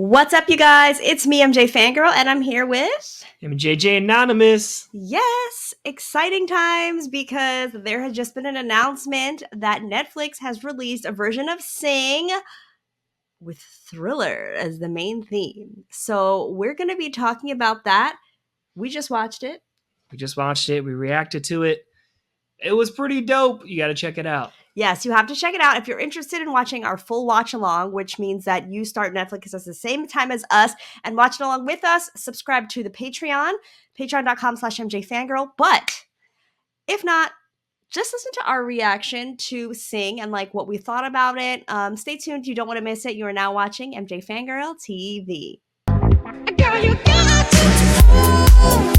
What's up, you guys? It's me, MJFANGIRL, and I'm here with... MJJ Anonymous. Yes, exciting times because there has just been an announcement that Netflix has released a version of Sing with Thriller as the main theme. So we're going to be talking about that. We just watched it. We reacted to it. It was pretty dope. You got to check it out. Yes, you have to check it out if you're interested in watching our full watch along, which means that you start Netflix at the same time as us and watch it along with us. Subscribe to the Patreon, patreon.com/MJFangirl. But if not, just listen to our reaction to Sing and like what we thought about it. Stay tuned. You don't want to miss it. You are now watching MJ Fangirl TV. Girl, you got to know.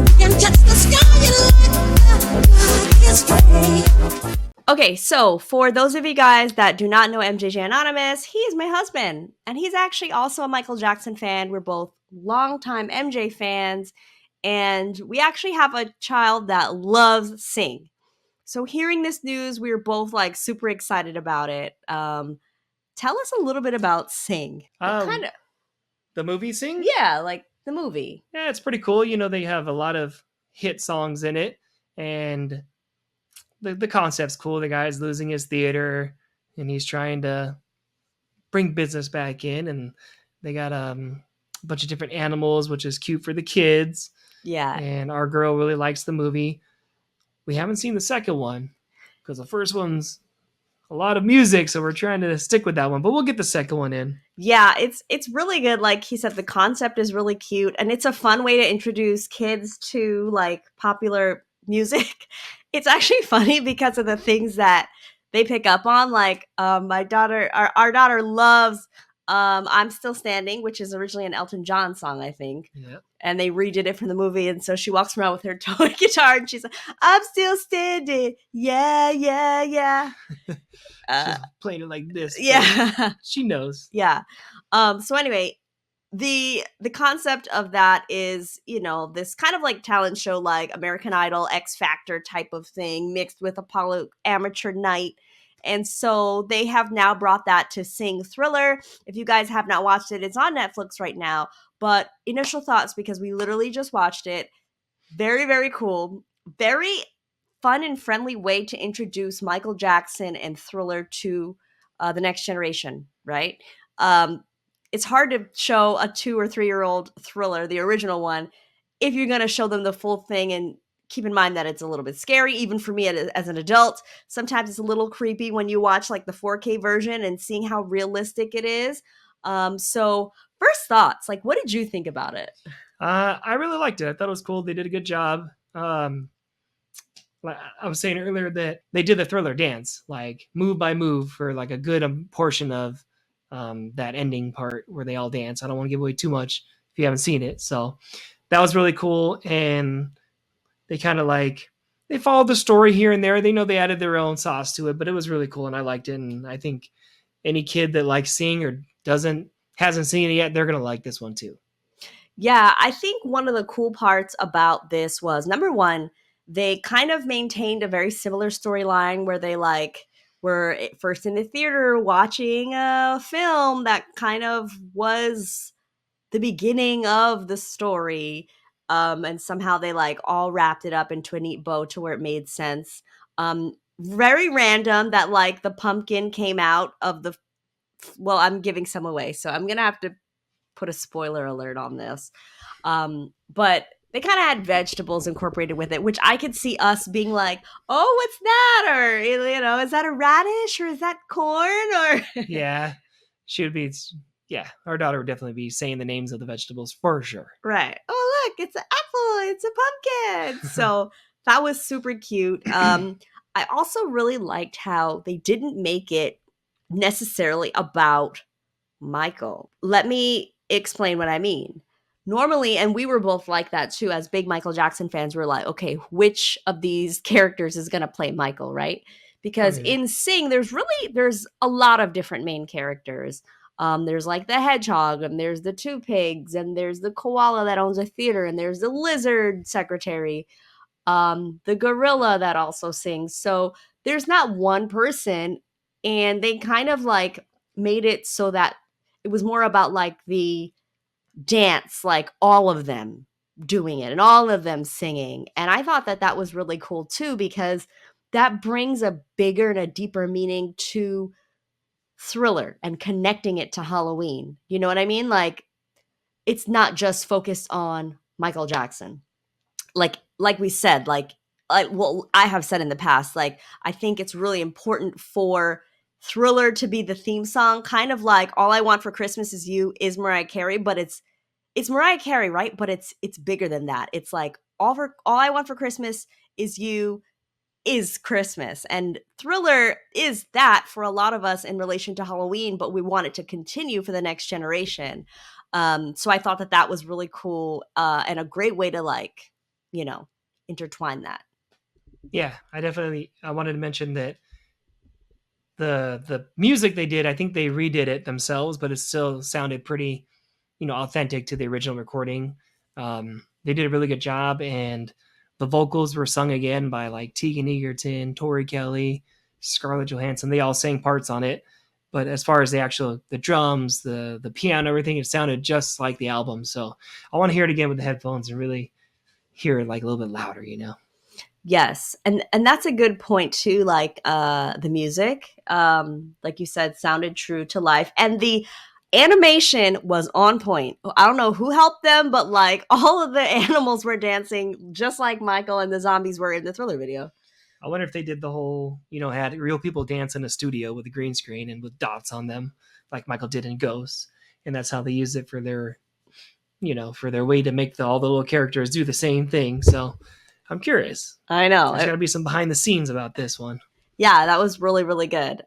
We can touch the sky and Okay, so for those of you guys that do not know MJJ Anonymous, he is my husband, and he's actually also a Michael Jackson fan. We're both longtime MJ fans, and we actually have a child that loves Sing. So hearing this news, we were both like super excited about it. Tell us a little bit about Sing. Kind of the movie Sing? Yeah, like the movie. Yeah, it's pretty cool. You know, they have a lot of hit songs in it, and the concept's cool. The guy's losing his theater, and he's trying to bring business back in, and they got a bunch of different animals, which is cute for the kids. Yeah. And our girl really likes the movie. We haven't seen the second one because the first one's a lot of music, so we're trying to stick with that one, but we'll get the second one in. Yeah, it's really good. Like he said, the concept is really cute, and it's a fun way to introduce kids to like popular music. It's actually funny because of the things that they pick up on. Like my daughter, our daughter loves I'm Still Standing, which is originally an Elton John song, I think. Yeah. And they redid it from the movie, and so she walks around with her toy guitar, and she's like, "I'm still standing, yeah, yeah, yeah." She's playing it like this. Yeah, she knows. Yeah. So anyway, the concept of that is, you know, this kind of like talent show, like American Idol, X Factor type of thing, mixed with Apollo Amateur Night. And so they have now brought that to Sing Thriller. If you guys have not watched it, it's on Netflix right now. But initial thoughts, because we literally just watched it. Very, very cool. Very fun and friendly way to introduce Michael Jackson and Thriller to the next generation, right? It's hard to show a 2 or 3-year-old Thriller, the original one, if you're going to show them the full thing. And keep in mind that it's a little bit scary, even for me as an adult. Sometimes it's a little creepy when you watch like the 4K version and seeing how realistic it is. So first thoughts, like what did you think about it? I really liked it. I thought it was cool. They did a good job. I was saying earlier that they did the Thriller dance, like move by move, for like a good portion of that ending part where they all dance. I don't want to give away too much if you haven't seen it. So that was really cool. And they kind of like, they followed the story here and there. They know they added their own sauce to it, but it was really cool. And I liked it. And I think any kid that likes Sing or hasn't seen it yet, they're going to like this one too. Yeah, I think one of the cool parts about this was, number one, they kind of maintained a very similar storyline where they like were first in the theater watching a film that kind of was the beginning of the story. And somehow they like all wrapped it up into a neat bow to where it made sense. Very random that like the pumpkin came out of the, well, I'm giving some away, so I'm going to have to put a spoiler alert on this. But they kind of had vegetables incorporated with it, which I could see us being like, "Oh, what's that?" Or, you know, is that a radish or is that corn? Or yeah, she would be. Yeah, our daughter would definitely be saying the names of the vegetables for sure. Right. Oh, look, it's an apple. It's a pumpkin. So that was super cute. I also really liked how they didn't make it necessarily about Michael. Let me explain what I mean. Normally, and we were both like that too, as big Michael Jackson fans, we're like, okay, which of these characters is going to play Michael, right? Because in Sing, there's a lot of different main characters. There's like the hedgehog, and there's the 2 pigs, and there's the koala that owns a theater, and there's the lizard secretary, the gorilla that also sings. So there's not one person, and they kind of like made it so that it was more about like the dance, like all of them doing it and all of them singing. And I thought that that was really cool too, because that brings a bigger and a deeper meaning to Thriller and connecting it to Halloween. You know what I mean? Like, it's not just focused on Michael Jackson. Like we said, well, I have said in the past, like, I think it's really important for Thriller to be the theme song, kind of like All I Want for Christmas Is You is Mariah Carey, but it's Mariah Carey, right? But it's bigger than that. It's like all I Want for Christmas Is You is Christmas. And Thriller is that for a lot of us in relation to Halloween, but we want it to continue for the next generation. So I thought that that was really cool, and a great way to, like, you know, intertwine that. Yeah, I wanted to mention that the music they did, I think they redid it themselves, but it still sounded pretty, authentic to the original recording. They did a really good job, and the vocals were sung again by like Tegan Egerton, Tori Kelly, Scarlett Johansson. They all sang parts on it. But as far as the drums, the piano, everything, it sounded just like the album. So I want to hear it again with the headphones and really hear it like a little bit louder. Yes, and that's a good point too. Like, the music, like you said, sounded true to life, and the animation was on point. I don't know who helped them, but like all of the animals were dancing just like Michael and the zombies were in the Thriller video. I wonder if they did the whole, had real people dance in a studio with a green screen and with dots on them, like Michael did in Ghosts, and that's how they used it for their way to make all the little characters do the same thing. So I'm curious. I know. There's got to be some behind the scenes about this one. Yeah, that was really, really good.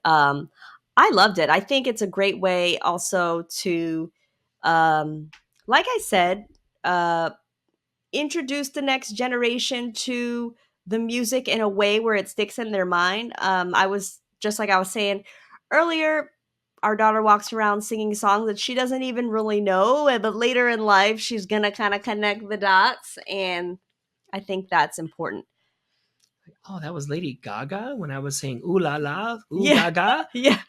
I loved it. I think it's a great way also to, um, like I said, introduce the next generation to the music in a way where it sticks in their mind. I was just like I was saying earlier, our daughter walks around singing songs that she doesn't even really know, but later in life, she's gonna kind of connect the dots, and I think that's important. Oh, that was Lady Gaga when I was saying "Ooh la la, ooh Yeah, Gaga." yeah.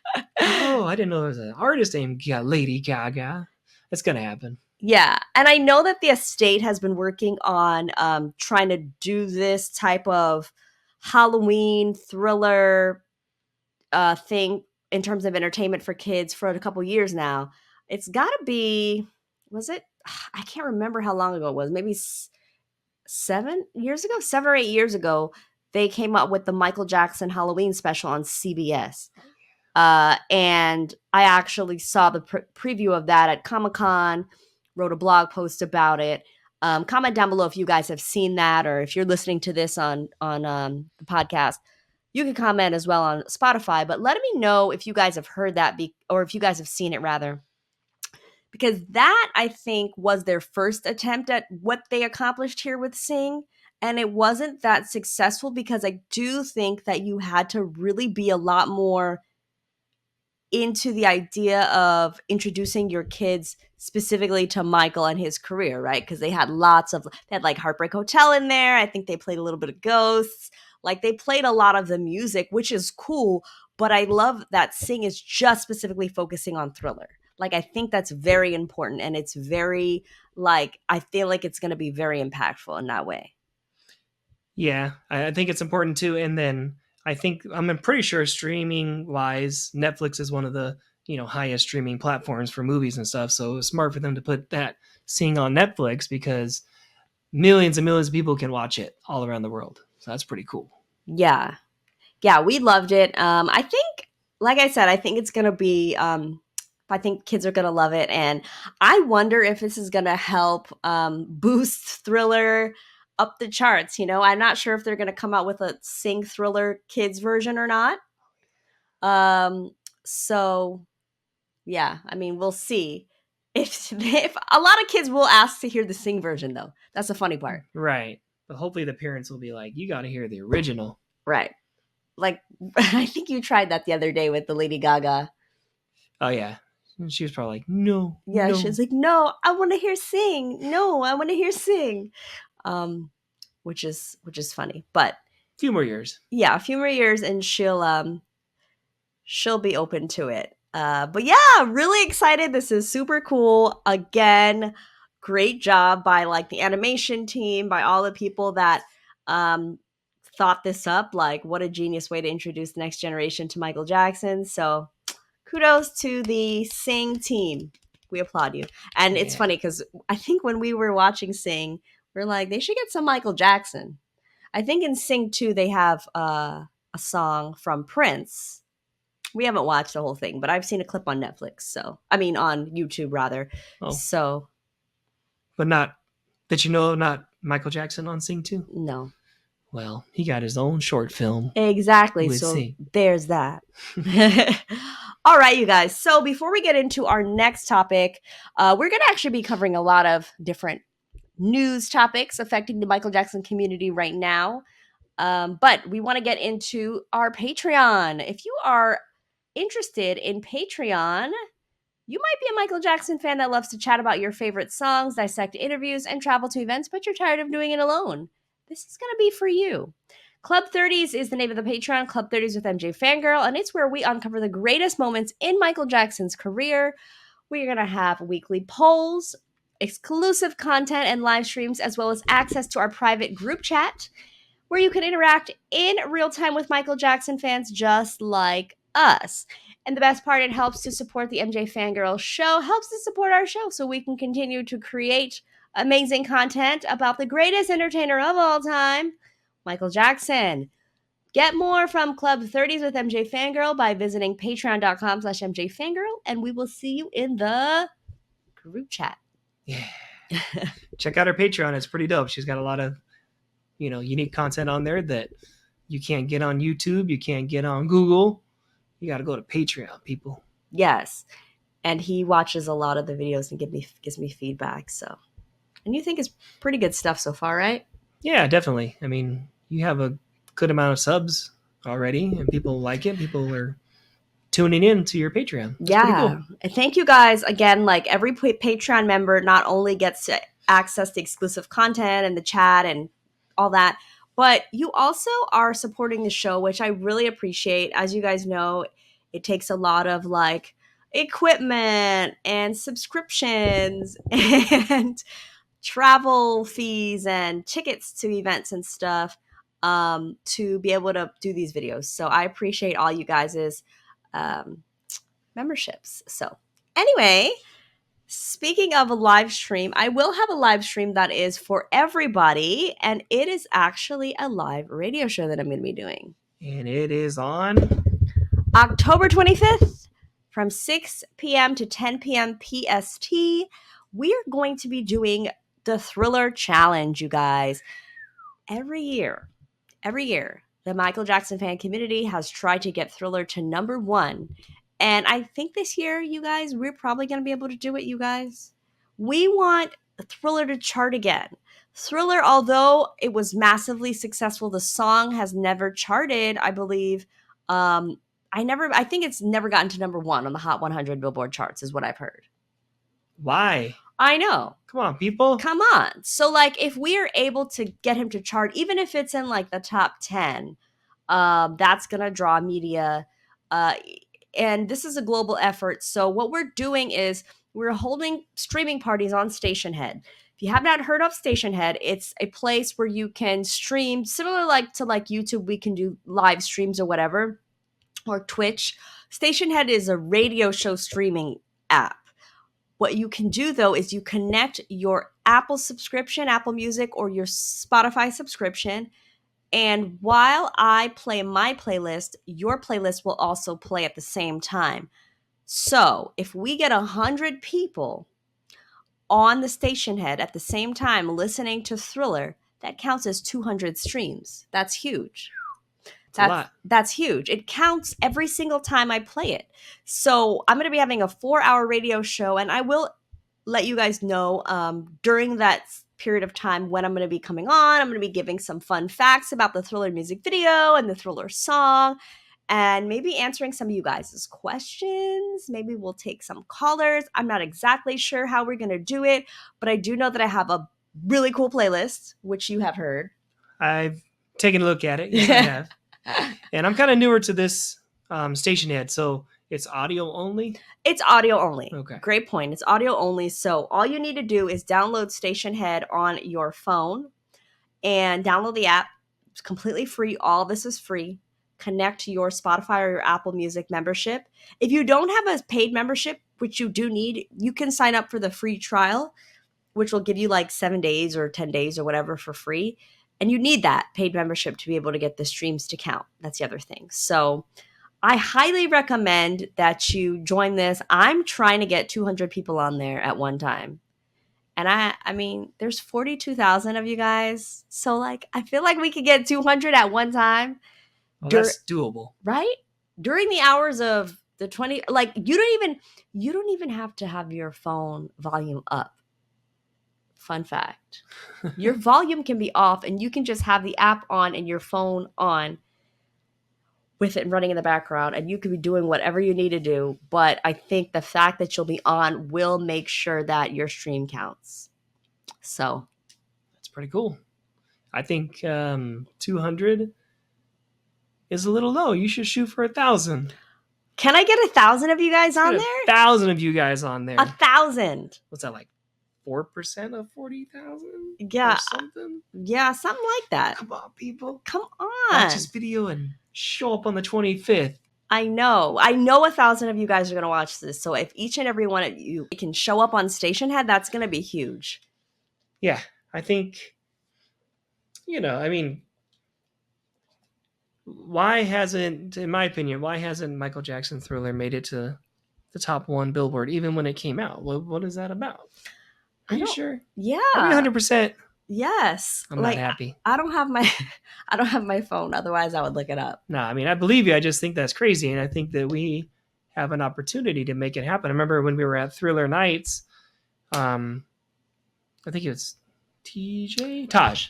Oh, I didn't know there was an artist named Lady Gaga. It's gonna happen. Yeah, and I know that the estate has been working on, trying to do this type of Halloween thriller, thing in terms of entertainment for kids for a couple years now. It's got to be, was it? I can't remember how long ago it was. Maybe 7 years ago, 7 or 8 years ago. They came up with the Michael Jackson Halloween special on CBS. And I actually saw the preview of that at Comic-Con, wrote a blog post about it. Comment down below if you guys have seen that, or if you're listening to this on the podcast. You can comment as well on Spotify, but let me know if you guys have heard that, or if you guys have seen it rather, because that, I think, was their first attempt at what they accomplished here with Sing. And it wasn't that successful, because I do think that you had to really be a lot more into the idea of introducing your kids specifically to Michael and his career, right? Because they had like Heartbreak Hotel in there. I think they played a little bit of Ghosts. Like, they played a lot of the music, which is cool. But I love that Sing is just specifically focusing on Thriller. Like, I think that's very important. And it's very, like, I feel like it's going to be very impactful in that way. Yeah, I think it's important too. And then I'm pretty sure streaming wise, Netflix is one of the highest streaming platforms for movies and stuff. So it's smart for them to put that Sing on Netflix, because millions and millions of people can watch it all around the world. So that's pretty cool. Yeah. Yeah, we loved it. I think, like I said, I think it's going to be, I think kids are going to love it. And I wonder if this is going to help, boost Thriller up the charts. I'm not sure if they're going to come out with a Sing Thriller kids version or not. So yeah, I mean, we'll see. If a lot of kids will ask to hear the Sing version, though. That's the funny part. Right. But hopefully the parents will be like, you got to hear the original. Right. Like, I think you tried that the other day with the Lady Gaga. Oh, yeah. And she was probably like, no. Yeah, no. she's like, no, I want to hear Sing. No, I want to hear Sing. Which is funny. But a few more years. Yeah, a few more years, and she'll be open to it. But yeah, really excited. This is super cool. Again, great job by like the animation team, by all the people that um, thought this up. Like, what a genius way to introduce the next generation to Michael Jackson. So kudos to the Sing team. We applaud you. And it's Yeah. funny because I think when we were watching Sing, we're like, they should get some Michael Jackson. I think in Sing 2, they have a song from Prince. We haven't watched the whole thing, but I've seen a clip on Netflix. So, I mean, on YouTube rather. Oh, So, but not that you know, not Michael Jackson on Sing 2? no. Well, he got his own short film Exactly. with So, Sing. there's that. All right, you guys. So, before we get into our next topic, we're going to actually be covering a lot of different news topics affecting the Michael Jackson community right now. But we want to get into our Patreon. If you are interested in Patreon, you might be a Michael Jackson fan that loves to chat about your favorite songs, dissect interviews, and travel to events, but you're tired of doing it alone. This is going to be for you. Club 30s is the name of the Patreon, Club 30s with MJ Fangirl, and it's where we uncover the greatest moments in Michael Jackson's career. We're going to have weekly polls, exclusive content and live streams, as well as access to our private group chat, where you can interact in real time with Michael Jackson fans just like us. And the best part, it helps to support the MJ Fangirl show, helps to support our show so we can continue to create amazing content about the greatest entertainer of all time, Michael Jackson. Get more from Club 30s with MJ Fangirl by visiting patreon.com/MJ Fangirl, and we will see you in the group chat. Yeah. Check out her Patreon. It's pretty dope. She's got a lot of, unique content on there that you can't get on YouTube. You can't get on Google. You got to go to Patreon, people. Yes. And he watches a lot of the videos and gives me feedback. So, and you think it's pretty good stuff so far, right? Yeah, definitely. I mean, you have a good amount of subs already, and people like it. People are tuning in to your Patreon. That's pretty cool. And thank you guys again. Like every Patreon member not only gets to access to exclusive content and the chat and all that, but you also are supporting the show, which I really appreciate. As you guys know, it takes a lot of like equipment and subscriptions and travel fees and tickets to events and stuff to be able to do these videos. So I appreciate all you guys' um, memberships. So anyway, speaking of a live stream, I will have a live stream that is for everybody, and it is actually a live radio show that I'm going to be doing. And it is on October 25th from 6 p.m. to 10 p.m. PST. We are going to be doing the Thriller Challenge, you guys. Every year, the Michael Jackson fan community has tried to get Thriller to number 1. And I think this year, you guys, we're probably going to be able to do it, you guys. We want Thriller to chart again. Thriller, although it was massively successful, the song has never charted, I believe. I think it's never gotten to number 1 on the Hot 100 Billboard charts, is what I've heard. Why? I know. Come on, people. Come on. So, like, if we are able to get him to chart, even if it's in, like, the top 10, that's going to draw media. And this is a global effort. So what we're doing is we're holding streaming parties on Stationhead. If you have not heard of Stationhead, it's a place where you can stream, similar like to like YouTube, we can do live streams or whatever, or Twitch. Stationhead is a radio show streaming app. What you can do, though, is you connect your Apple subscription, Apple Music, or your Spotify subscription. And while I play my playlist, your playlist will also play at the same time. So if we get 100 people on the Stationhead at the same time listening to Thriller, that counts as 200 streams. That's huge. That's huge. It counts every single time I play it. So I'm going to be having a 4-hour radio show, and I will let you guys know during that period of time when I'm going to be coming on. I'm going to be giving some fun facts about the Thriller music video and the Thriller song, and maybe answering some of you guys' questions. Maybe we'll take some callers. I'm not exactly sure how we're going to do it, but I do know that I have a really cool playlist, which you have heard. I've taken a look at it. Yes, I have. And I'm kind of newer to this Stationhead, so It's audio only? It's audio only. Okay. Great point. It's audio only. So all you need to do is download Stationhead on your phone and download the app. It's completely free. All this is free. Connect your Spotify or your Apple Music membership. If you don't have a paid membership, which you do need, you can sign up for the free trial, which will give you like 7 days or 10 days or whatever for free. And you need that paid membership to be able to get the streams to count. That's the other thing. So I highly recommend that you join this. I'm trying to get 200 people on there at one time. And I mean, there's 42,000 of you guys. So like, I feel like we could get 200 at one time. Well, that's doable. Right? During the hours of the 20, like you don't even have to have your phone volume up. Fun fact. Your volume can be off and you can just have the app on and your phone on with it running in the background, and you could be doing whatever you need to do. But I think the fact that you'll be on will make sure that your stream counts. So that's pretty cool. I think 200 is a little low. You should shoot for 1,000. Can I get 1,000 of you guys on there? 1,000 of you guys on there. 1,000. What's that, like 4% of 40,000? Yeah. Or something? Yeah, something like that. Come on, people. Come on. Watch this video and show up on the 25th. I know 1,000 of you guys are going to watch this. So if each and every one of you can show up on Stationhead, that's going to be huge. Yeah, I think, I mean, in my opinion, why hasn't Michael Jackson Thriller made it to the top 1 Billboard even when it came out? What is that about? Are you sure? Yeah. Are we 100%? Yes. I'm not happy. I don't have my phone. Otherwise, I would look it up. No, I mean, I believe you. I just think that's crazy. And I think that we have an opportunity to make it happen. I remember when we were at Thriller Nights, I think it was Taj.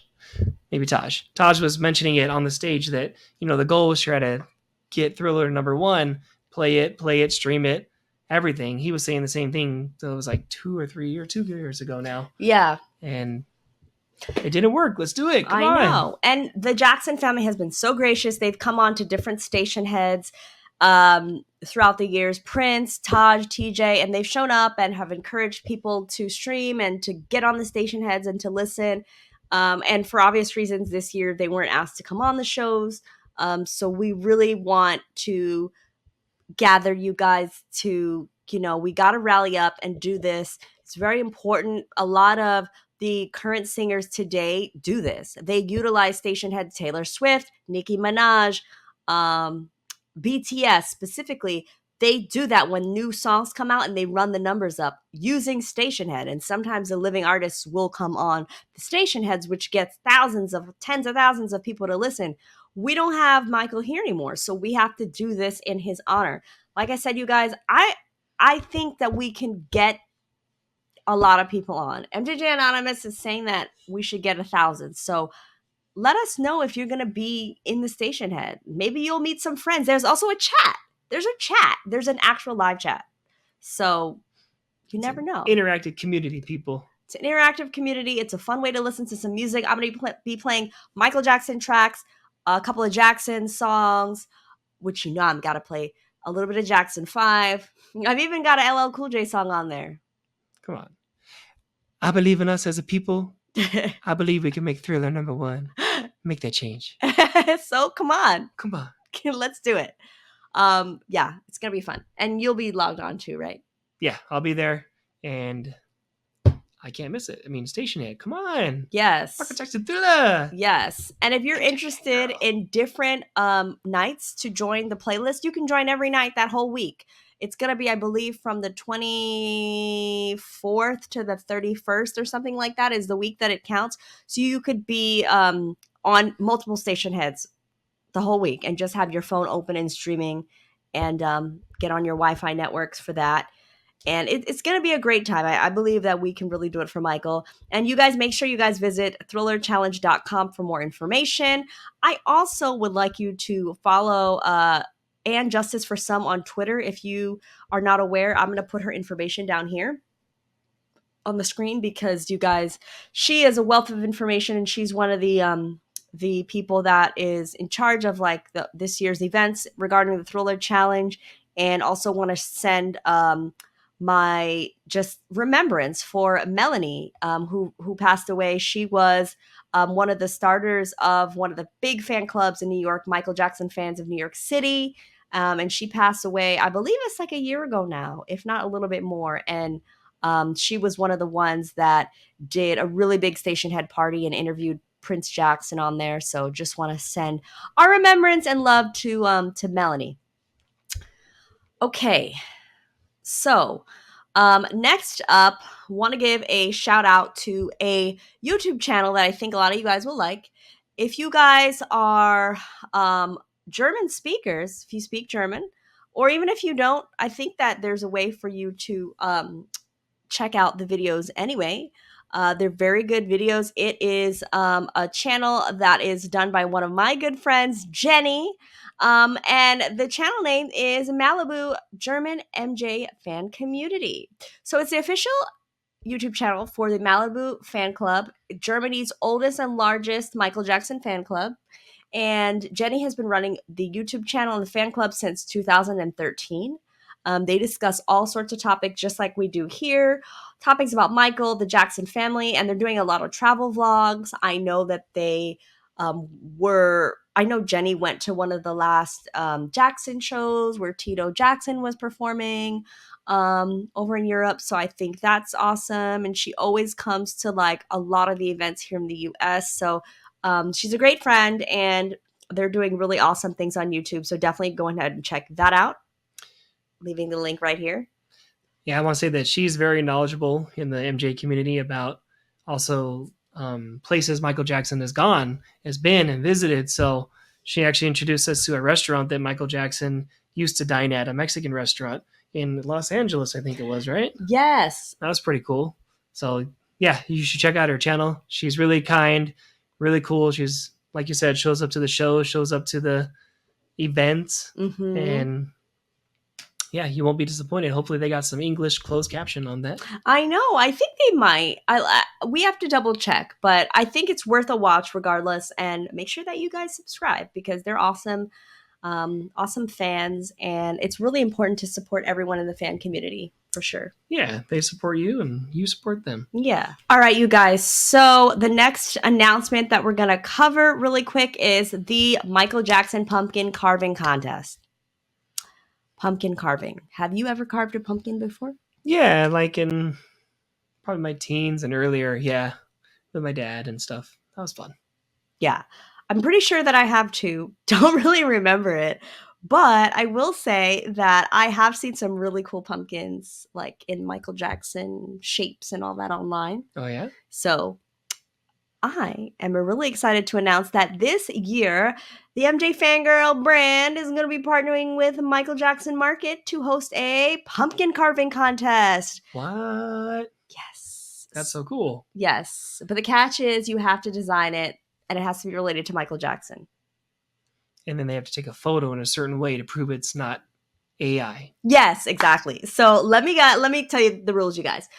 Maybe Taj. Taj was mentioning it on the stage that, the goal was to try to get Thriller number 1, play it, stream it, everything. He was saying the same thing. So it was like 2 years ago now. Yeah. And it didn't work. Let's do it. Come on. I know. And the Jackson family has been so gracious. They've come on to different station heads throughout the years. Prince, Taj, TJ, and they've shown up and have encouraged people to stream and to get on the station heads and to listen. And for obvious reasons, this year they weren't asked to come on the shows. So we really want to gather you guys to, we got to rally up and do this. It's very important. A lot of the current singers today do this. They utilize station heads. Taylor Swift, Nicki Minaj, BTS specifically. They do that when new songs come out and they run the numbers up using station head. And sometimes the living artists will come on the station heads, which gets tens of thousands of people to listen. We don't have Michael here anymore, so we have to do this in his honor. Like I said, you guys, I think that we can get a lot of people on. MJJ Anonymous is saying that we should get 1,000. So let us know if you're going to be in the station head. Maybe you'll meet some friends. There's also a chat. There's an actual live chat. So you never know. Interactive community, people. It's an interactive community. It's a fun way to listen to some music. I'm going to be playing Michael Jackson tracks, a couple of Jackson songs, which I'm got to play a little bit of Jackson 5. I've even got a LL Cool J song on there. Come on. I believe in us as a people. I believe we can make Thriller number 1. Make that change. So come on. Let's do it. Yeah, it's going to be fun. And you'll be logged on too, right? Yeah, I'll be there. And I can't miss it. I mean, Stationhead, come on. Yes. Michael Jackson Thriller. Yes. And if you're interested in different nights to join the playlist, you can join every night that whole week. It's going to be, I believe, from the 24th to the 31st or something like that is the week that it counts. So you could be on multiple station heads the whole week and just have your phone open and streaming and get on your Wi-Fi networks for that. And it's going to be a great time. I believe that we can really do it for Michael. And you guys, make sure you guys visit thrillerchallenge.com for more information. I also would like you to follow and Justice for Some on Twitter. If you are not aware, I'm going to put her information down here on the screen because you guys, she is a wealth of information and she's one of the people that is in charge of like this year's events regarding the Thriller Challenge and also want to send my just remembrance for Melanie, who passed away. She was one of the starters of one of the big fan clubs in New York, Michael Jackson Fans of New York City. And she passed away, I believe it's like a year ago now, if not a little bit more. And she was one of the ones that did a really big station head party and interviewed Prince Jackson on there. So just want to send our remembrance and love to Melanie. Okay, so next up, want to give a shout out to a YouTube channel that I think a lot of you guys will like. If you guys are German speakers, if you speak German, or even if you don't, I think that there's a way for you to check out the videos anyway. They're very good videos. It is a channel that is done by one of my good friends, Jenny. And the channel name is Malibu German MJ Fan Community. So it's the official YouTube channel for the Malibu Fan Club, Germany's oldest and largest Michael Jackson fan club. And Jenny has been running the YouTube channel and the fan club since 2013. They discuss all sorts of topics just like we do here. Topics about Michael, the Jackson family, and they're doing a lot of travel vlogs. I know that they I know Jenny went to one of the last Jackson shows where Tito Jackson was performing over in Europe. So I think that's awesome. And she always comes to like a lot of the events here in the US. So she's a great friend and they're doing really awesome things on YouTube. So definitely go ahead and check that out. Leaving the link right here. Yeah, I want to say that she's very knowledgeable in the MJ community about also places Michael Jackson has been and visited. So she actually introduced us to a restaurant that Michael Jackson used to dine at, a Mexican restaurant in Los Angeles, I think it was, right? Yes. That was pretty cool. So yeah, you should check out her channel. She's really kind, really cool. She's, like you said, shows up to the show, shows up to the events, and yeah, you won't be disappointed. Hopefully they got some English closed caption on that. I know. I think they might. We have to double check, but I think it's worth a watch regardless. And make sure that you guys subscribe because they're awesome, awesome fans. And it's really important to support everyone in the fan community for sure. Yeah, they support you and you support them. Yeah. All right, you guys. So the next announcement that we're going to cover really quick is the Michael Jackson pumpkin carving contest. Pumpkin carving. Have you ever carved a pumpkin before? Yeah, like in probably my teens and earlier. Yeah, with my dad and stuff. That was fun. Yeah, I'm pretty sure that I have too. Don't really remember it, but I will say that I have seen some really cool pumpkins, like in Michael Jackson shapes and all that online. Oh yeah. So I am really excited to announce that this year, the MJ Fangirl brand is going to be partnering with Michael Jackson Market to host a pumpkin carving contest. What? Yes. That's so cool. Yes. But the catch is you have to design it and it has to be related to Michael Jackson. And then they have to take a photo in a certain way to prove it's not AI. Yes, exactly. So let me tell you the rules, you guys.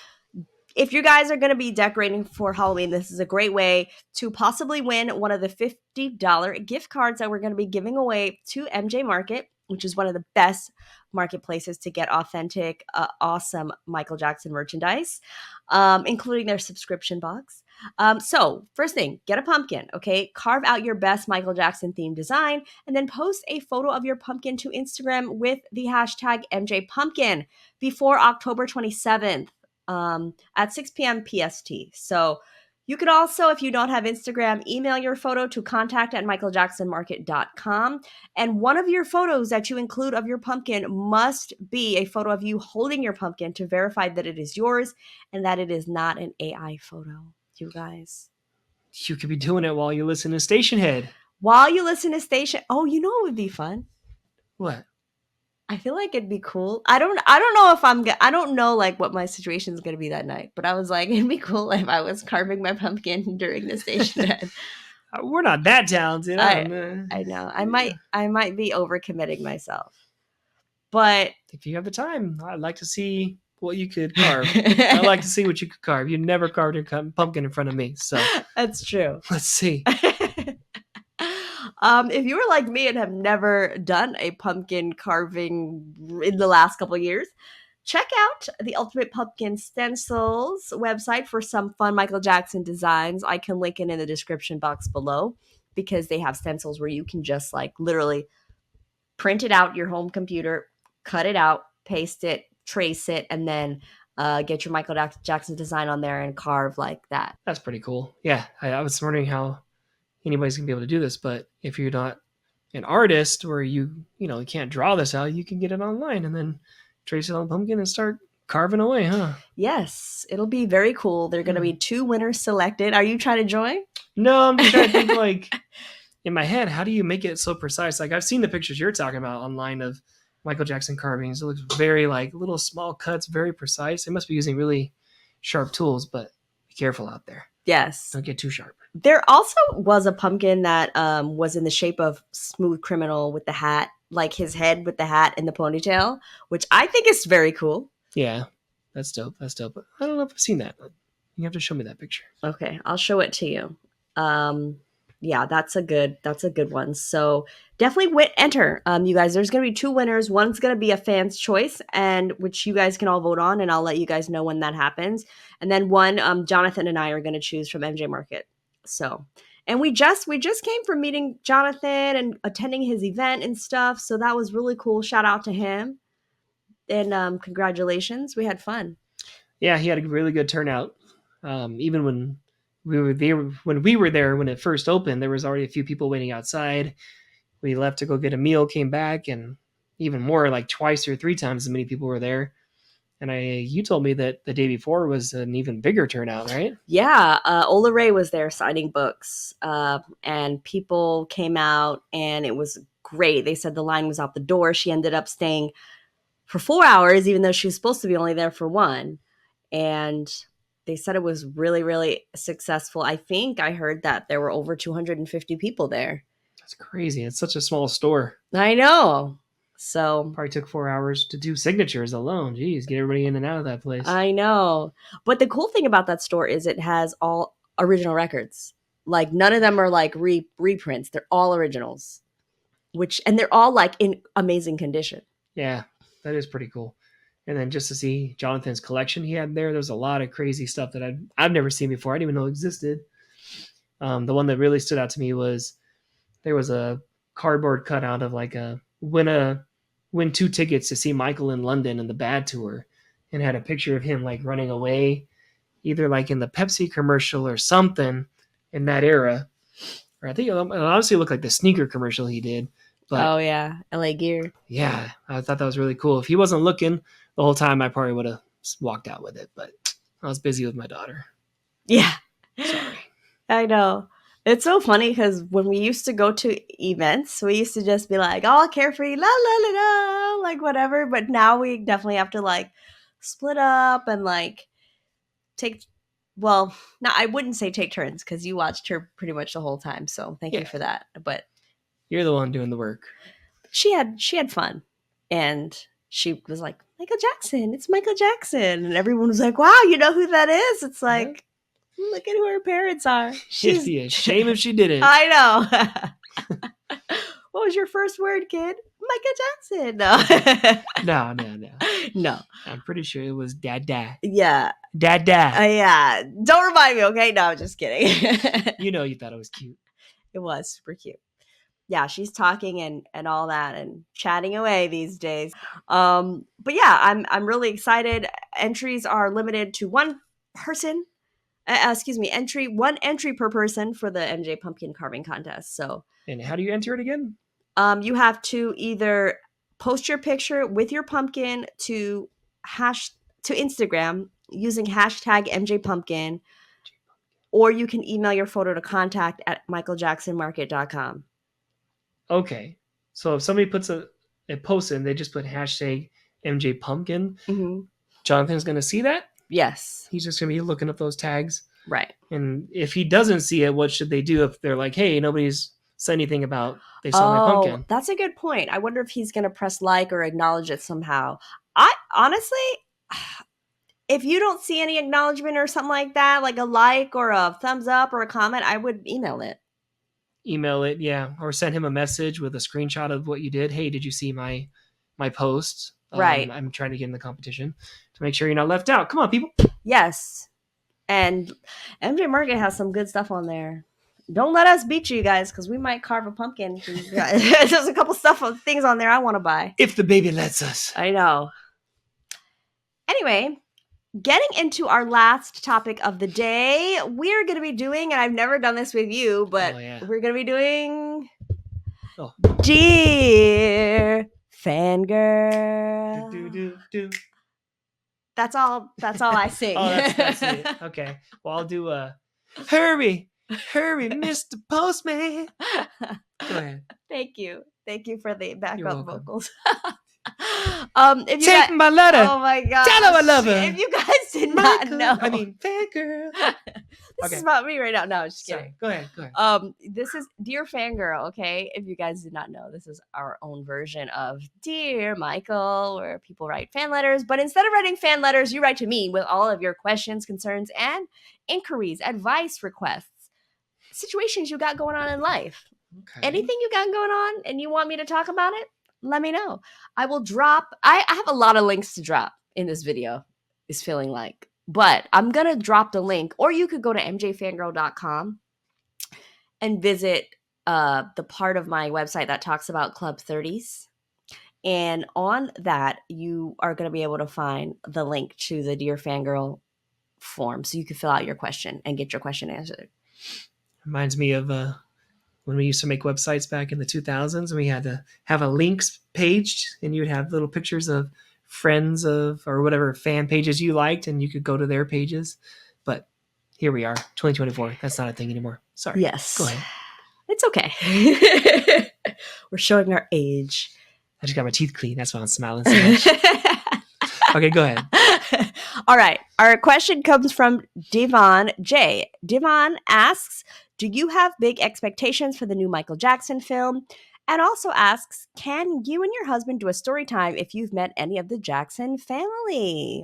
If you guys are going to be decorating for Halloween, this is a great way to possibly win one of the $50 gift cards that we're going to be giving away to MJ Market, which is one of the best marketplaces to get authentic, awesome Michael Jackson merchandise, including their subscription box. So first thing, get a pumpkin, okay? Carve out your best Michael Jackson themed design and then post a photo of your pumpkin to Instagram with the hashtag MJ Pumpkin before October 27th. At 6 p.m. PST. So you could also, if you don't have Instagram, email your photo to contact@michaeljacksonmarket.com. And one of your photos that you include of your pumpkin must be a photo of you holding your pumpkin to verify that it is yours and that it is not an AI photo, you guys. You could be doing it while you listen to Stationhead. While you listen to Station... Oh, you know what would be fun? What? I feel like it'd be cool. I don't know if I don't know like what my situation is going to be that night, but I was like, it'd be cool if I was carving my pumpkin during the station head. We're not that talented. I know. I might be overcommitting myself. But if you have the time, I'd like to see what you could carve. I'd like to see what you could carve. You never carved a pumpkin in front of me, so that's true. Let's see. If you were like me and have never done a pumpkin carving in the last couple of years, check out the Ultimate Pumpkin Stencils website for some fun Michael Jackson designs. I can link it in the description box below because they have stencils where you can just like literally print it out your home computer, cut it out, paste it, trace it, and then get your Michael Jackson design on there and carve like that. That's pretty cool. Yeah, I was wondering how anybody's gonna be able to do this, but if you're not an artist where you can't draw this out, you can get it online and then trace it on the pumpkin and start carving away, huh? Yes, it'll be very cool. There are going to be 2 winners selected. Are you trying to join? No, I'm just trying to think like in my head, how do you make it so precise? Like I've seen the pictures you're talking about online of Michael Jackson carvings. It looks very like little small cuts, very precise. They must be using really sharp tools, but be careful out there. Yes. Don't get too sharp. There also was a pumpkin that was in the shape of Smooth Criminal with the hat, like his head with the hat and the ponytail, which I think is very cool. Yeah, that's dope. That's dope. I don't know if I've seen that. You have to show me that picture. Okay, I'll show it to you. Yeah, that's a good one. So definitely enter, you guys. There's gonna be 2 winners. One's gonna be a fan's choice, and which you guys can all vote on, and I'll let you guys know when that happens. And then one, Jonathan and I are gonna choose from MJ Market. So, and we just came from meeting Jonathan and attending his event and stuff. So that was really cool. Shout out to him, and congratulations. We had fun. Yeah, he had a really good turnout. Even when we were there when it first opened, there was already a few people waiting outside. We left to go get a meal, came back, and even more, like twice or 3 times as many people were there. And you told me that the day before was an even bigger turnout, right? Yeah, Ola Ray was there signing books, and people came out, and it was great. They said the line was out the door. She ended up staying for 4 hours, even though she was supposed to be only there for 1. And they said it was really, really successful. I think I heard that there were over 250 people there. That's crazy. It's such a small store. I know. So probably took 4 hours to do signatures alone. Jeez, get everybody in and out of that place. I know. But the cool thing about that store is it has all original records. Like none of them are like reprints. They're all originals. And they're all like in amazing condition. Yeah, that is pretty cool. And then just to see Jonathan's collection he had there's a lot of crazy stuff that I've never seen before. I didn't even know existed. The one that really stood out to me was there was a cardboard cutout of like win 2 tickets to see Michael in London in the Bad Tour, and had a picture of him like running away, either like in the Pepsi commercial or something in that era. Or I think it honestly looked like the sneaker commercial he did. But, oh yeah, LA Gear. Yeah, I thought that was really cool. If he wasn't looking the whole time, I probably would have walked out with it. But I was busy with my daughter. Yeah, sorry. I know. It's so funny because when we used to go to events, we used to just be like, all carefree, la la la la, like whatever. But now we definitely have to like split up and like I wouldn't say take turns because you watched her pretty much the whole time. So thank you for that. But you're the one doing the work. She had fun, and she was like, Michael Jackson, it's Michael Jackson. And everyone was like, wow, you know who that is? It's like, look at who her parents are. She'd be a shame if she didn't. I know. What was your first word, kid? Michael Jackson. No. No. I'm pretty sure it was dada. Yeah. Dada. Yeah. Don't remind me, okay? No, I'm just kidding. You thought it was cute. It was super cute. Yeah, she's talking and all that and chatting away these days. But yeah, I'm really excited. Entries are limited to 1 person. One entry per person for the MJ Pumpkin Carving Contest. So, and how do you enter it again? You have to either post your picture with your pumpkin to Instagram using hashtag MJ Pumpkin, or you can email your photo to contact@michaeljacksonmarket.com. Okay, so if somebody puts a post in, they just put hashtag MJ Pumpkin. Mm-hmm. Jonathan's going to see that? Yes. He's just going to be looking up those tags. Right. And if he doesn't see it, what should they do if they're like, hey, nobody's said anything about they saw my pumpkin? That's a good point. I wonder if he's going to press like or acknowledge it somehow. I honestly, if you don't see any acknowledgement or something like that, like a like or a thumbs up or a comment, I would email it. email it, yeah, or send him a message with a screenshot of what you did. Hey, did you see my post? Right. I'm trying to get in the competition to make sure you're not left out. Come on, people. Yes. And MJ Market has some good stuff on there. Don't let us beat you guys, because we might carve a pumpkin. There's a couple things on there I want to buy. If the baby lets us. I know. Anyway, getting into our last topic of the day, we're going to be doing, and I've never done this with you, but we're going to be doing Dear Fangirl. That's all I sing. Oh, that's it. Okay. Well, I'll do hurry, Mr. Postman. Go ahead. Thank you for the backup vocals. If you take my letter. Oh my god! Tell her I love her. If you guys did not know, I mean, fangirl. This is about me right now. No, just kidding. Go ahead. This is Dear Fangirl. Okay, if you guys did not know, this is our own version of Dear Michael, where people write fan letters. But instead of writing fan letters, you write to me with all of your questions, concerns, and inquiries, advice requests, situations you got going on in life. Okay. Anything you got going on, and you want me to talk about it, let me know. I will drop. I have a lot of links to drop in this video, is feeling like. But I'm going to drop the link, or you could go to mjfangirl.com and visit the part of my website that talks about Club 30s. And on that, you are going to be able to find the link to the Dear Fangirl form, so you can fill out your question and get your question answered. Reminds me of when we used to make websites back in the 2000s, and we had to have a links page, and you would have little pictures of friends of, or whatever fan pages you liked, and you could go to their pages. But here we are, 2024. That's not a thing anymore. Sorry. Yes. Go ahead. It's okay. We're showing our age. I just got my teeth clean. That's why I'm smiling so much. Okay, go ahead. All right. Our question comes from Devon J. Devon asks, do you have big expectations for the new Michael Jackson film? And also asks, can you and your husband do a story time if you've met any of the Jackson family?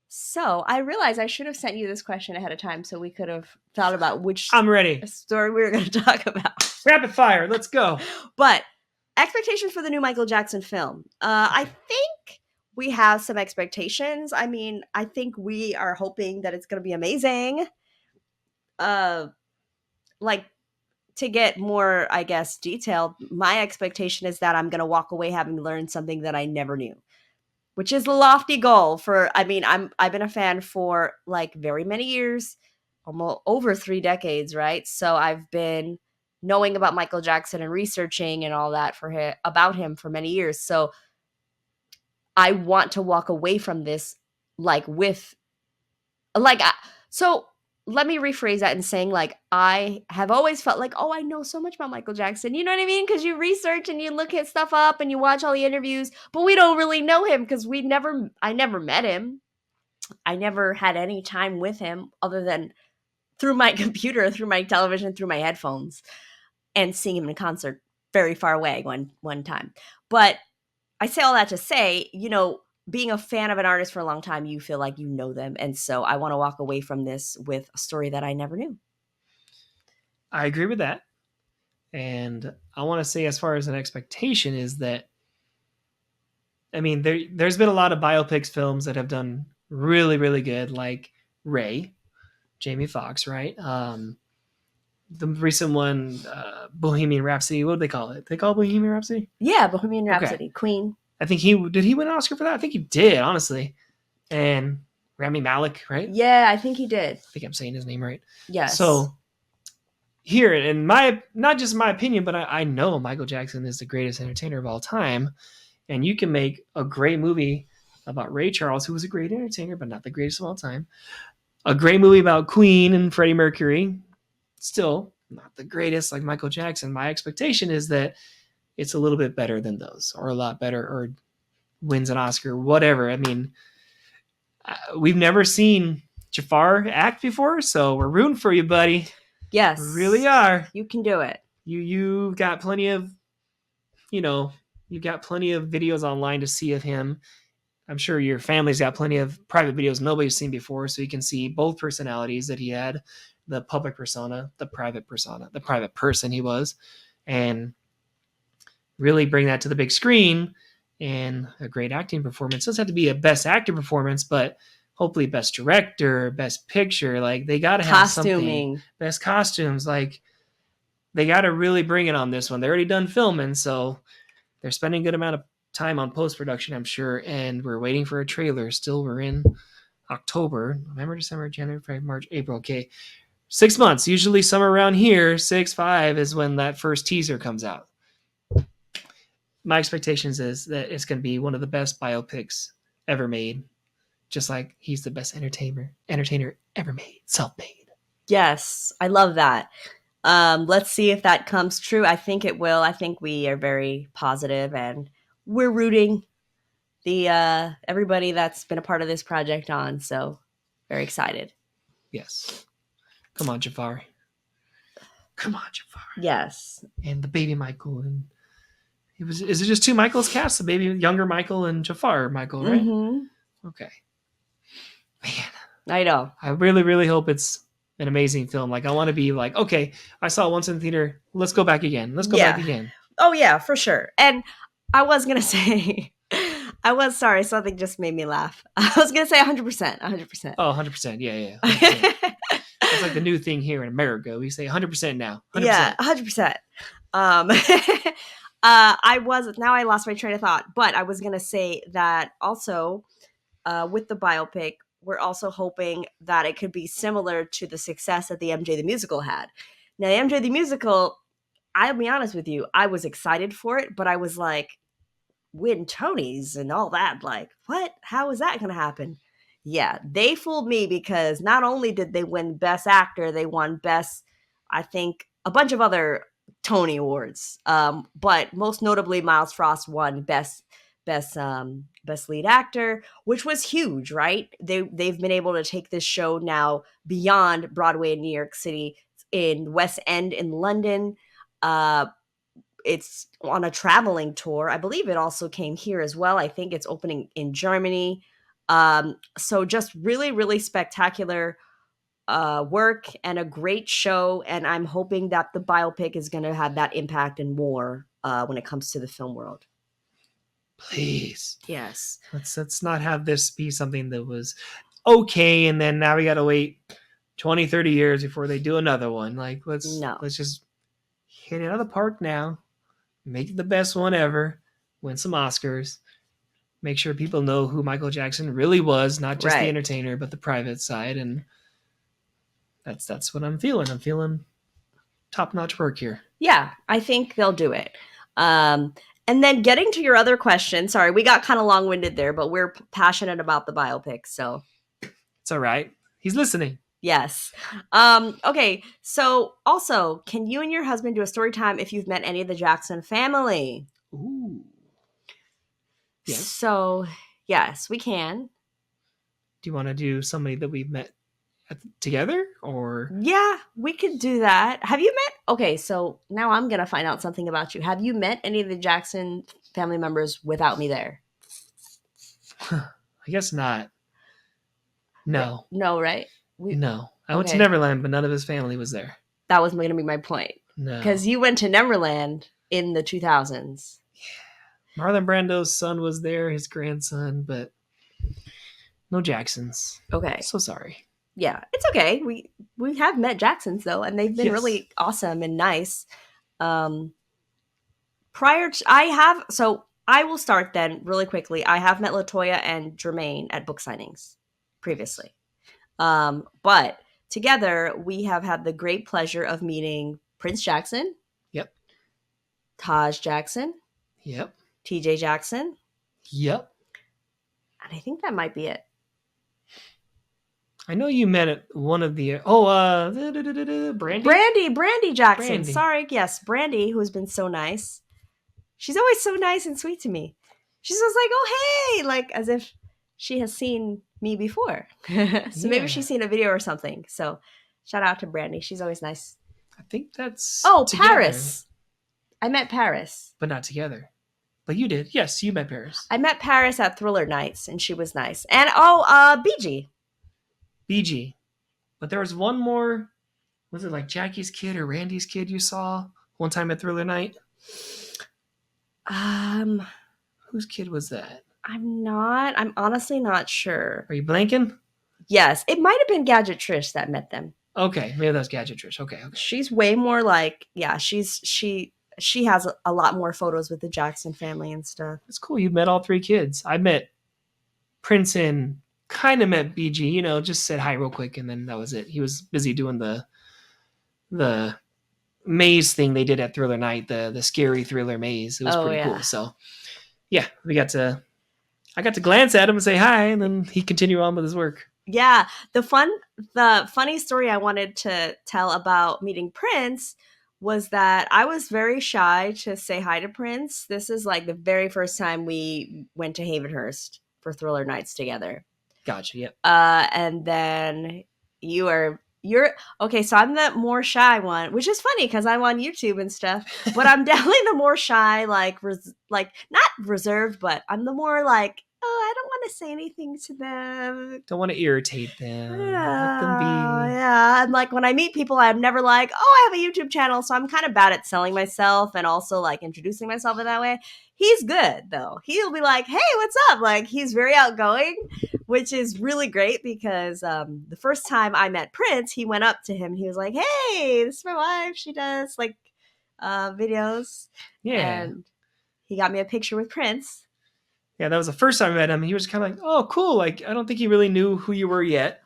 So I realized I should have sent you this question ahead of time so we could have thought about which I'm ready. Story we were going to talk about. Rapid fire. Let's go. But expectations for the new Michael Jackson film. I think we have some expectations. I mean, I think we are hoping that it's going to be amazing. Like, to get more, I guess, detailed, my expectation is that I'm going to walk away having learned something that I never knew, which is a lofty goal for, I mean, I've been a fan for like very many years, almost over 3 decades, right? So I've been knowing about Michael Jackson and researching and all that about him for many years. So I want to walk away from this so let me rephrase that in saying, like, I have always felt like, oh, I know so much about Michael Jackson. You know what I mean? Because you research and you look at stuff up and you watch all the interviews, but we don't really know him because I never met him. I never had any time with him other than through my computer, through my television, through my headphones, and seeing him in concert very far away one time. But I say all that to say, you know, being a fan of an artist for a long time, you feel like you know them. And so I want to walk away from this with a story that I never knew. I agree with that. And I want to say, as far as an expectation, is that, I mean, there's been a lot of biopics films that have done really, really good, like Ray, Jamie Foxx, right? The recent one, Bohemian Rhapsody, what do they call it? They call it Bohemian Rhapsody? Yeah, Bohemian Rhapsody, okay. Queen. I think did he win an Oscar for that? I think he did, honestly. And Rami Malek, right? Yeah, I think he did. I think I'm saying his name right. Yes. So here, in not just my opinion, but I know Michael Jackson is the greatest entertainer of all time. And you can make a great movie about Ray Charles, who was a great entertainer, but not the greatest of all time. A great movie about Queen and Freddie Mercury, still not the greatest like Michael Jackson. My expectation is that it's a little bit better than those, or a lot better, or wins an Oscar, whatever. I mean, we've never seen Jafar act before, so we're rooting for you, buddy. Yes. We really are. You can do it. You've got plenty of, you've got plenty of videos online to see of him. I'm sure your family's got plenty of private videos nobody's seen before, so you can see both personalities that he had the public persona, the private person he was, and really bring that to the big screen. And a great acting performance. It doesn't have to be a best actor performance, but hopefully best director, best picture. Like, they got to have something. Costuming. Best costumes. Like, they got to really bring it on this one. They're already done filming, so they're spending a good amount of time on post-production, I'm sure. And we're waiting for a trailer. Still, we're in October, November, December, January, February, March, April. Okay. 6 months. Usually somewhere around here, 6-5 is when that first teaser comes out. My expectations is that it's going to be one of the best biopics ever made. Just like he's the best entertainer ever made. Self-made. Yes, I love that. Let's see if that comes true. I think it will. I think we are very positive, and we're rooting the everybody that's been a part of this project on. So very excited. Yes. Come on, Jafar. Come on, Jafar. Yes. And the baby Michael. And is it just two Michaels cast? The baby younger Michael and Jafar Michael, right? Mm-hmm. Okay. Man. I know. I really, really hope it's an amazing film. Like, I want to be like, okay, I saw it once in the theater. Let's go back again. Let's go back again. Oh, yeah, for sure. And I was going to say, sorry, something just made me laugh. I was going to say 100%. 100%. Oh, 100%. Yeah. 100%. That's like the new thing here in America. We say 100% now. 100%. Yeah, 100%. Now I lost my train of thought, but I was going to say that also with the biopic, we're also hoping that it could be similar to the success that the MJ the Musical had. Now, the MJ the Musical, I'll be honest with you, I was excited for it, but I was like, win Tonys and all that. Like, what? How is that going to happen? Yeah, they fooled me, because not only did they win Best Actor, they won Best, I think, a bunch of other Tony Awards. But most notably, Miles Frost won Best Lead Actor, which was huge, right? They've been able to take this show now beyond Broadway in New York City, in West End in London. It's on a traveling tour. I believe it also came here as well. I think it's opening in Germany. So just really, really spectacular work and a great show. And I'm hoping that the biopic is going to have that impact and more when it comes to the film world. Please. Yes. Let's not have this be something that was okay, and then now we got to wait 20, 30 years before they do another one. Like, let's just hit it out of the park now. Make it the best one ever. Win some Oscars. Make sure people know who Michael Jackson really was, not just the entertainer, but the private side. And that's what I'm feeling. I'm feeling top-notch work here. Yeah, I think they'll do it. And then getting to your other question, sorry, we got kind of long-winded there, but we're passionate about the biopic, so. It's all right. He's listening. Yes. Okay, so also, can you and your husband do a story time if you've met any of the Jackson family? Ooh. Yes. So, yes, we can. Do you want to do somebody that we've met together, or? Yeah, we could do that. Have you met? Okay, so now I'm going to find out something about you. Have you met any of the Jackson family members without me there? I guess not. No. No, right? No. I went to Neverland, but none of his family was there. That was going to be my point. No. Because you went to Neverland in the 2000s. Yeah. Marlon Brando's son was there, his grandson, but no Jacksons. Okay. So sorry. Yeah, it's okay. We have met Jacksons, though, and they've been really awesome and nice. I will start then really quickly. I have met LaToya and Jermaine at book signings previously. But together, we have had the great pleasure of meeting Prince Jackson. Yep. Taj Jackson. Yep. TJ Jackson. Yep. And I think that might be it. I know you met at one of the Brandy? Brandy Jackson. Brandy. Sorry, yes, Brandy, who's been so nice. She's always so nice and sweet to me. She's just like, oh, hey, like as if she has seen me before. So maybe she's seen a video or something. So shout out to Brandy. She's always nice. I think that's together. Paris. I met Paris. But not together. But you did. Yes, you met Paris. I met Paris at Thriller Nights, and she was nice. And BG. BG. But there was one more Was it like Jackie's kid or Randy's kid you saw one time at Thriller Night? Um, Whose kid was that? I'm honestly not sure. Are you blanking? Yes, it might have been Gadget Trish that met them. Okay, maybe that's Gadget Trish. Okay. She's way more like, yeah, she has a lot more photos with the Jackson family and stuff. It's cool. You met all three kids. I met Prince and kind of met BG. Just said hi real quick, and then that was it. He was busy doing the maze thing they did at Thriller Night, the scary Thriller maze. It was pretty cool. So yeah, I got to glance at him and say hi, and then he continued on with his work. Yeah, the funny story I wanted to tell about meeting Prince was that I was very shy to say hi to Prince. This is like the very first time we went to Havenhurst for Thriller Nights together. Gotcha. Yep. And then you're okay. So I'm the more shy one, which is funny because I'm on YouTube and stuff. But I'm definitely the more shy, like not reserved, but I'm the more like, oh, I don't want to say anything to them. Don't want to irritate them. Yeah, Let them be. yeah. And like when I meet people, I'm never like, oh, I have a YouTube channel. So I'm kind of bad at selling myself and also like introducing myself in that way. He's good though. He'll be like, hey, what's up? Like he's very outgoing, which is really great because the first time I met Prince, he went up to him. He was like, hey, this is my wife. She does like videos. Yeah. And he got me a picture with Prince. Yeah, that was the first time I met him. He was kind of like, oh, cool. Like, I don't think he really knew who you were yet.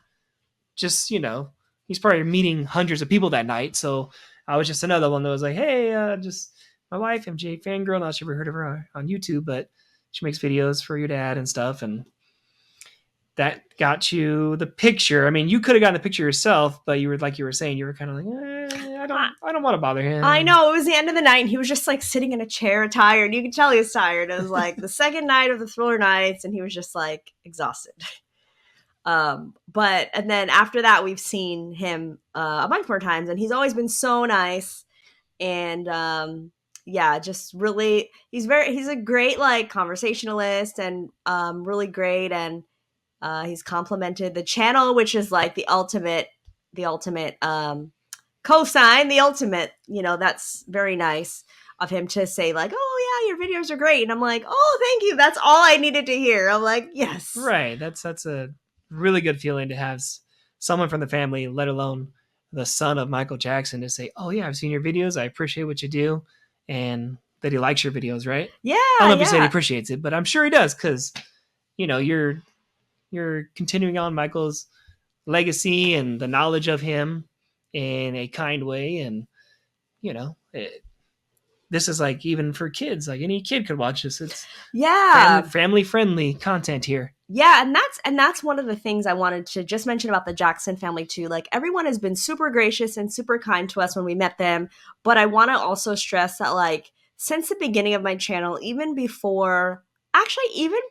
Just, he's probably meeting hundreds of people that night. So I was just another one that was like, hey, just my wife, MJFANGIRL. Not sure if you heard of her on YouTube, but she makes videos for your dad and stuff. And that got you the picture. I mean, you could have gotten the picture yourself, but you were saying, you were kind of like, I don't want to bother him. I know, it was the end of the night and he was just like sitting in a chair tired. You could tell he was tired. It was like the second night of the Thriller Nights and he was just like exhausted. And then after that we've seen him a bunch more times and he's always been so nice. And yeah, just really he's a great like conversationalist and really great, and he's complimented the channel, which is like the ultimate cosign, the ultimate, that's very nice of him to say like, oh yeah, your videos are great. And I'm like, oh, thank you. That's all I needed to hear. I'm like, yes. Right. That's a really good feeling to have someone from the family, let alone the son of Michael Jackson, to say, oh yeah, I've seen your videos. I appreciate what you do. And that he likes your videos, right? Yeah. I don't know if he said he appreciates it, but I'm sure he does. Cause you're continuing on Michael's legacy and the knowledge of him in a kind way. And, this is like even for kids, like any kid could watch this. It's family friendly content here. Yeah, and that's one of the things I wanted to just mention about the Jackson family too. Like everyone has been super gracious and super kind to us when we met them, but I want to also stress that like since the beginning of my channel, even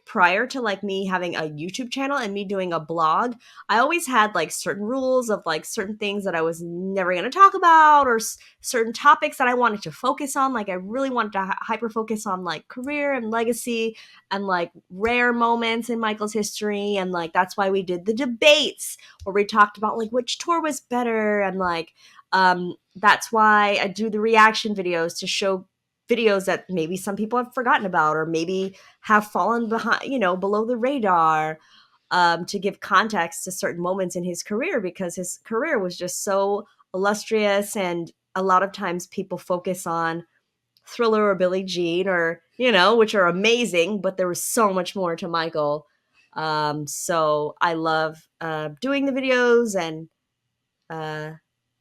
prior to like me having a YouTube channel and me doing a blog, I always had like certain rules of like certain things that I was never going to talk about or certain topics that I wanted to focus on. Like I really wanted to hyper focus on like career and legacy and like rare moments in Michael's history. And like, that's why we did the debates where we talked about like which tour was better. And like, that's why I do the reaction videos to show videos that maybe some people have forgotten about or maybe have fallen behind, below the radar, to give context to certain moments in his career, because his career was just so illustrious. And a lot of times people focus on Thriller or Billie Jean or, which are amazing, but there was so much more to Michael. So I love doing the videos, and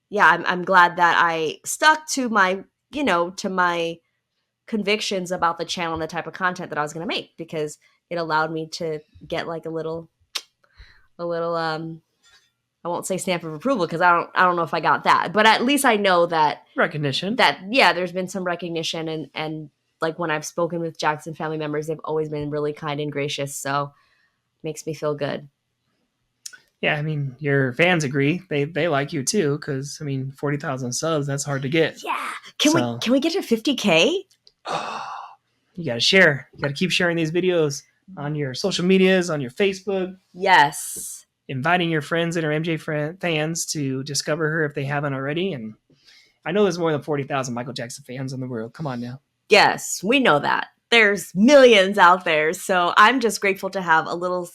yeah, I'm glad that I stuck to my, to my convictions about the channel and the type of content that I was going to make, because it allowed me to get like a little I won't say stamp of approval because I don't know if I got that, but at least I know that recognition, that yeah, there's been some recognition, and like when I've spoken with Jackson family members, they've always been really kind and gracious, so it makes me feel good. Yeah, I mean, your fans agree. They like you too, because 40,000 subs, that's hard to get. Yeah, can we get to 50K? Oh, you got to share. You got to keep sharing these videos on your social medias, on your Facebook. Yes. inviting your friends that are fans to discover her if they haven't already. And I know there's more than 40,000 Michael Jackson fans in the world. Come on now. Yes, we know that. There's millions out there. So I'm just grateful to have a little,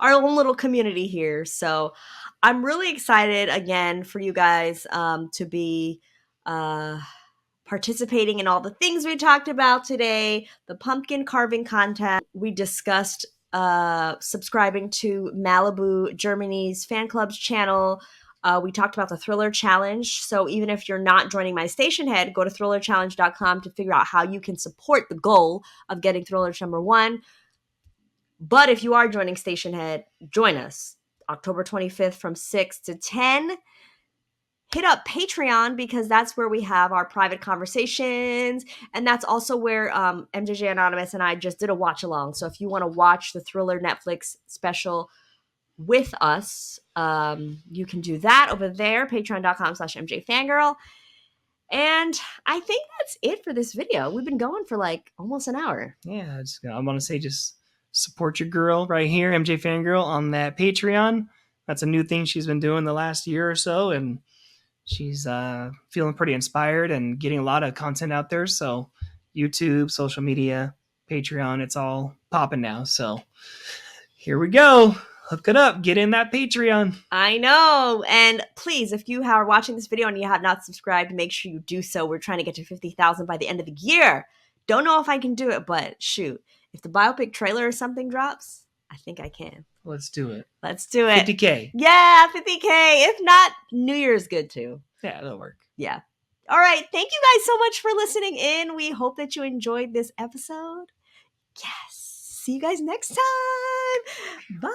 our own little community here. So I'm really excited again for you guys to be participating in all the things we talked about today, the pumpkin carving contest. We discussed subscribing to Malibu Germany's fan club's channel. We talked about the Thriller Challenge. So even if you're not joining my station head, go to thrillerchallenge.com to figure out how you can support the goal of getting Thriller #1. But if you are joining station head, join us October 25th from 6 to 10. Hit up Patreon because that's where we have our private conversations. And that's also where MJJ Anonymous and I just did a watch along. So if you want to watch the Thriller Netflix special with us, you can do that over there, patreon.com/MJFangirl. And I think that's it for this video. We've been going for like almost an hour. Yeah, I want to say just support your girl right here, MJ Fangirl, on that Patreon. That's a new thing she's been doing the last year or so, and she's feeling pretty inspired and getting a lot of content out there. So YouTube, social media, Patreon, it's all popping now. So here we go. Hook it up. Get in that Patreon. I know. And please, if you are watching this video and you have not subscribed, make sure you do so. We're trying to get to 50,000 by the end of the year. Don't know if I can do it, but shoot. If the biopic trailer or something drops, I think I can. Let's do it. Let's do it. 50K. Yeah, 50K. If not, New Year's good too. Yeah, that'll work. Yeah. All right. Thank you guys so much for listening in. We hope that you enjoyed this episode. Yes. See you guys next time. Bye.